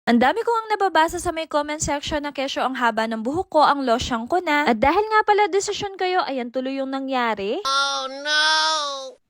Ang dami ko ang nababasa sa may comment section na kesyo ang haba ng buhok ko, ang losyang ko na. At dahil nga pala desisyon kayo, ayan tuloy yung nangyari. Oh no!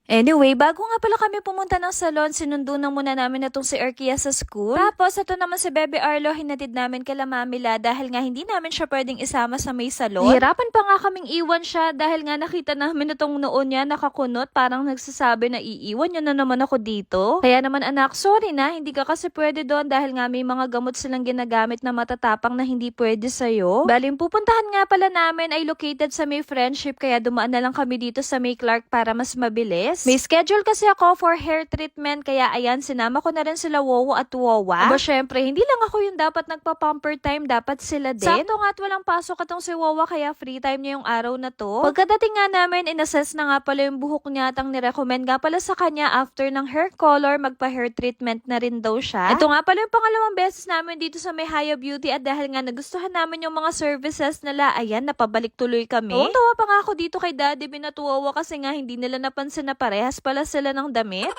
Anyway, bago nga pala kami pumunta ng salon, sinundo na muna namin na tong si Erkia sa school. Tapos, ito naman si Bebe Arlo, hinatid namin kala Mamila dahil nga hindi namin siya pwedeng isama sa may salon. Hirapan pa nga kaming iwan siya dahil nga nakita namin na tong noon niya nakakunot, parang nagsasabi na iiwan niyo na naman ako dito. Kaya naman anak, sorry na, hindi ka kasi pwede doon dahil nga may mga gamot silang ginagamit na matatapang na hindi pwede sa'yo. Baling pupuntahan nga pala namin ay located sa may Friendship kaya dumaan na lang kami dito sa may Clark para mas mabilis. May schedule kasi ako for hair treatment kaya ayan, sinama ko na rin sila Wowo at Wowa. Aba syempre, hindi lang ako yung dapat nagpa-pamper time, dapat sila din. Sakto nga at walang pasok atong si Wowa kaya free time niya yung araw na to. Pagkadating nga namin, inassess na nga pala yung buhok niya at ang nirecommend nga pala sa kanya after ng hair color, magpa-hair treatment na rin daw siya. Ito nga pala yung pangalawang beses namin dito sa may Haya Beauty at dahil nga nagustuhan namin yung mga services nila, ayan, napabalik tuloy kami. Tawa pa nga ako dito kay Daddy Binatuwawa kasi nga hindi nila napansin na parehas pala sila ng damit.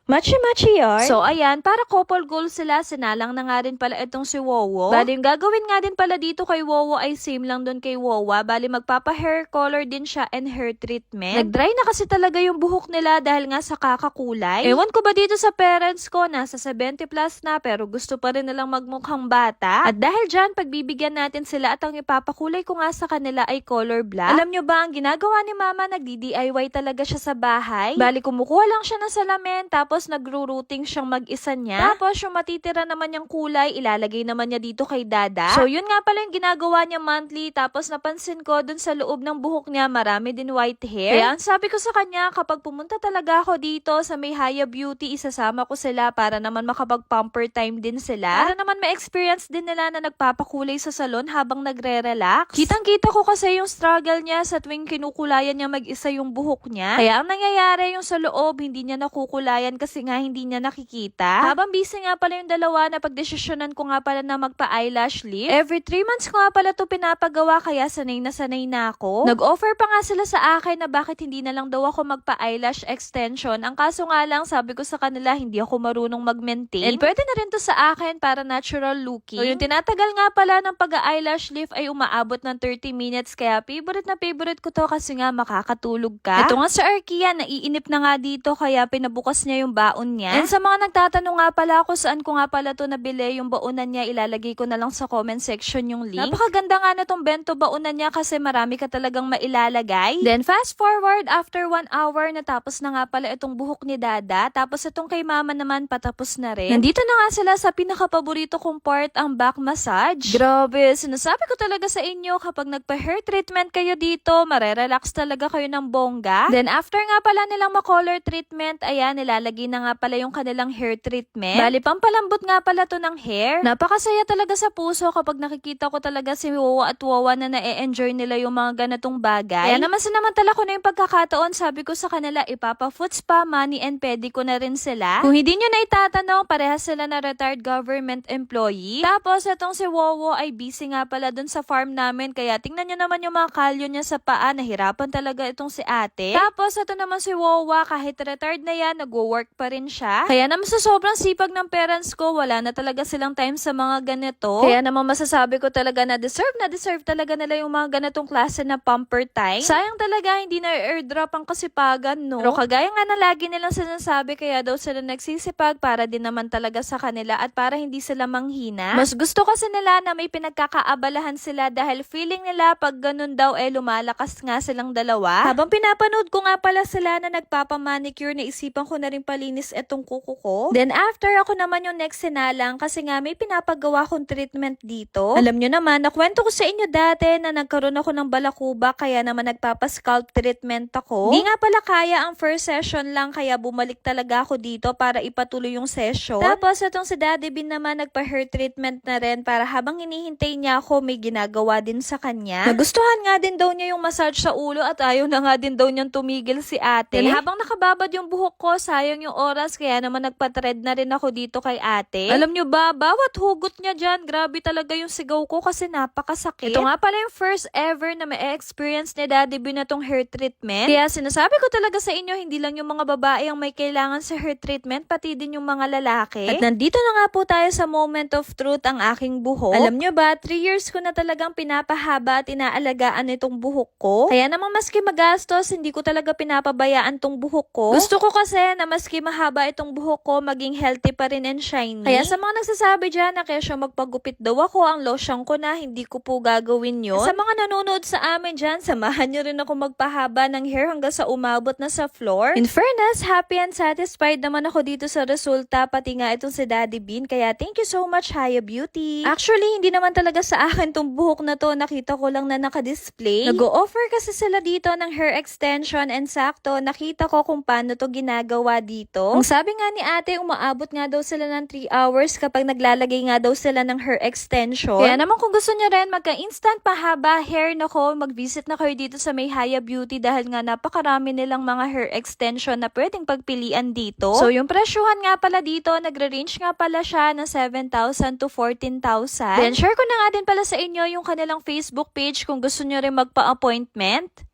Machi-machi yarn. So, ayan, para couple goals sila, sinalang na nga rin pala itong si Wowo. Bali, yung gagawin nga din pala dito kay Wowo ay same lang doon kay Wowa. Bali, magpapa-hair color din siya and hair treatment. Nag-dry na kasi talaga yung buhok nila dahil nga sa kakakulay. Ewan ko ba dito sa parents ko, nasa 70 plus na, pero gusto pa rin nilang magmukhang bata. At dahil dyan, pagbibigyan natin sila at ang ipapakulay ko nga sa kanila ay color black. Alam nyo ba, ang ginagawa ni Mama, nagdi-DIY talaga siya sa bahay. Bali, kumukuha lang siya ng salamin, tapos nagro-routing siyang mag-isa niya. Tapos yung matitira naman niyang kulay, ilalagay naman niya dito kay Dada. So yun nga pala yung ginagawa niya monthly. Tapos napansin ko dun sa loob ng buhok niya, marami din white hair. Kaya ang sabi ko sa kanya, kapag pumunta talaga ako dito sa may Haya Beauty, isasama ko sila para naman makapag-pamper time din sila. Para naman ma-experience din nila na nagpapakulay sa salon habang nagre-relax. Kitang-kita ko kasi yung struggle niya sa tuwing kinukulayan niya mag-isa yung buhok niya. Kaya ang nangyayari yung sa loob, hindi niya nakukulayan kasi nga hindi niya nakikita. Habang busy nga pala yung dalawa na pagdesisyonan ko nga pala na magpa-eyelash lift. Every 3 months ko nga pala to pinapagawa kaya sanay na ako. Nag-offer pa nga sila sa akin na bakit hindi na lang daw ako magpa-eyelash extension. Ang kaso nga lang, sabi ko sa kanila, hindi ako marunong mag-maintain. And pwede na rin to sa akin para natural looking. So yung tinatagal nga pala ng pag-eyelash lift ay umaabot ng 30 minutes kaya favorite ko to kasi nga makakatulog ka. Ito nga sa Arkia, naiinip na nga dito kaya pinabukas niya yung baon niya. And sa mga nagtatanong nga pala ako saan ko nga pala to nabili yung baonan niya, ilalagay ko na lang sa comment section yung link. Napakaganda nga na tong bento baonan niya kasi marami ka talagang mailalagay. Then fast forward, after 1 hour, natapos na nga pala itong buhok ni Dada. Tapos itong kay Mama naman, patapos na rin. Nandito na nga sila sa pinaka-paborito kong part, ang back massage. Grabe, sinasabi ko talaga sa inyo, kapag nagpa-hair treatment kayo dito, marerelax talaga kayo ng bongga. Then after nga pala nilang ma-color treatment, ayan, nilalagay na nga pala yung kanilang hair treatment. Bali, pampalambot nga pala to ng hair. Napakasaya talaga sa puso kapag nakikita ko talaga si Wowa at Wowa na na-enjoy nila yung mga ganitong bagay. Kaya naman sinamantala ko na yung pagkakataon, sabi ko sa kanila, ipapa-foot spa, mani and pedi ko na rin sila. Kung hindi nyo na itatanong, parehas sila na retired government employee. Tapos, itong si Wowo ay busy nga pala dun sa farm namin, kaya tingnan nyo naman yung mga kalyo niya sa paa, nahirapan talaga itong si ate. Tapos, ito naman si Wowa, kahit retired na yan, nagwo-work pa rin siya. Kaya naman sa sobrang sipag ng parents ko, wala na talaga silang time sa mga ganito. Kaya naman masasabi ko talaga na deserve talaga nila yung mga ganitong klase na pamper time. Sayang talaga hindi na airdrop ang kasipagan, no? Pero kagaya nga na lagi nilang sinasabi, kaya daw sila nagsisipag para din naman talaga sa kanila at para hindi sila manghina. Mas gusto kasi nila na may pinagkakaabalahan sila dahil feeling nila pag ganun daw lumalakas nga silang dalawa. Habang pinapanood ko nga pala sila na nagpapamanicure, naisipan ko na rin palinis etong kuko ko. Then after, ako naman yung next sinalang kasi nga may pinapagawa kong treatment dito. Alam nyo naman, nakwento ko sa inyo dati na nagkaroon ako ng balakuba kaya naman nagpapascalp treatment ako. Hindi nga pala kaya ang first session lang kaya bumalik talaga ako dito para ipatuloy yung session. Tapos itong si Daddy Bin naman nagpa-hair treatment na rin para habang hinihintay niya ako may ginagawa din sa kanya. Nagustuhan nga din daw niya yung massage sa ulo at ayaw na nga din daw niyang tumigil si ate. Then habang nakababad yung buhok ko, sayang yung ng oras kaya naman nagpa-thread na rin ako dito kay ate. Alam nyo ba, bawat hugot niya dyan, grabe talaga yung sigaw ko kasi napakasakit. Ito nga pala yung first ever na ma-experience ni Daddy B na tong hair treatment. Kaya sinasabi ko talaga sa inyo, hindi lang yung mga babae ang may kailangan sa hair treatment, pati din yung mga lalaki. At nandito na nga po tayo sa moment of truth, ang aking buhok. Alam nyo ba, 3 years ko na talagang pinapahaba at inaalagaan itong buhok ko. Kaya naman maski magastos, hindi ko talaga pinapabayaan tong buhok ko. Gusto ko kasi na maski mahaba itong buhok ko, maging healthy pa rin and shiny. Kaya sa mga nagsasabi dyan na kesyo magpagupit daw ako, ang lotion ko na, hindi ko po gagawin yun. Sa mga nanonood sa amin dyan, samahan nyo rin ako magpahaba ng hair hanggang sa umabot na sa floor. In fairness, happy and satisfied naman ako dito sa resulta, pati nga itong si Daddy Bean. Kaya thank you so much, Haya Beauty. Actually, hindi naman talaga sa akin tong buhok na to, nakita ko lang na nakadisplay. Nag-o-offer kasi sila dito ng hair extension and sakto, nakita ko kung paano to ginagawa dito. Ang sabi nga ni ate, umaabot nga daw sila ng 3 hours kapag naglalagay nga daw sila ng hair extension. Kaya naman kung gusto nyo rin magka-instant pahaba hair, nako, mag-visit na kayo dito sa may Haya Beauty dahil nga napakarami nilang mga hair extension na pwedeng pagpilian dito. So yung presyuhan nga pala dito, nagre-range nga pala siya ng 7,000 to 14,000. Then share ko na nga din pala sa inyo yung kanilang Facebook page kung gusto nyo rin magpa-appointment.